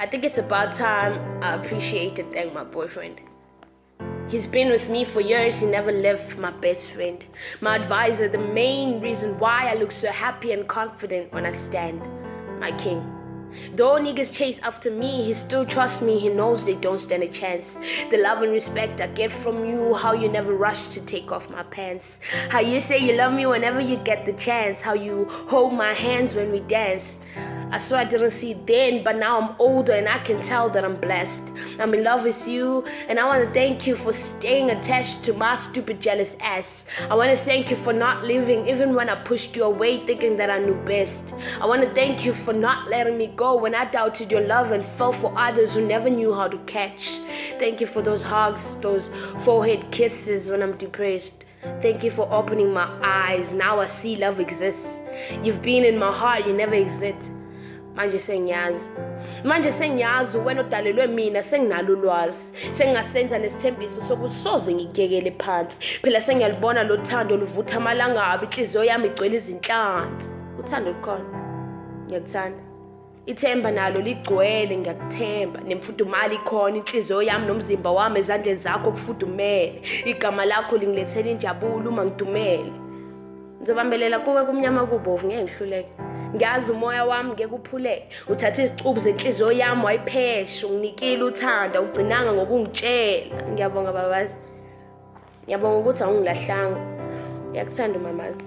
I think it's about time I appreciate and thank my boyfriend. He's been with me for years, he never left, my best friend. My advisor, the main reason why I look so happy and confident when I stand. My king. Though niggas chase after me, he still trusts me, he knows they don't stand a chance. The love and respect I get from you, how you never rush to take off my pants. How you say you love me whenever you get the chance. How you hold my hands when we dance. I swear I didn't see it then, but now I'm older and I can tell that I'm blessed. I'm in love with you, and I want to thank you for staying attached to my stupid jealous ass. I want to thank you for not leaving even when I pushed you away thinking that I knew best. I want to thank you for not letting me go when I doubted your love and fell for others who never knew how to catch. Thank you for those hugs, those forehead kisses when I'm depressed. Thank you for opening my eyes, now I see love exists. You've been in my heart, you never exit. Manje sengiyazi wena odalelwe mina senginalo ulwazi sengasenza nesithembiso sokuthi soze ngikekele phansi phela sengiyalibona lo thando luvutha amalanga inhliziyo yami igcwele izinhlanzi uthando lukhona ngiyakuthanda ithemba nalo ligcwele ngiyakuthemba nemfudumali ikhona inhliziyo yami nomzimba wami ezandleni zakho kufudumele igama lakho lingilethela injabulo uma ngidumele ngizobambelela kuwe kumnyama kubovu ngeke ngihluleke ngiyazi umoya wami ngeke uphuleke uthatha izicubu zenhliziyo yami wayiphesha unginikile uthanda ugcinanga ngokungitshela ngiyabonga babazi ngiyabonga ukuthi awungilahlanga ngiyakuthanda mamazi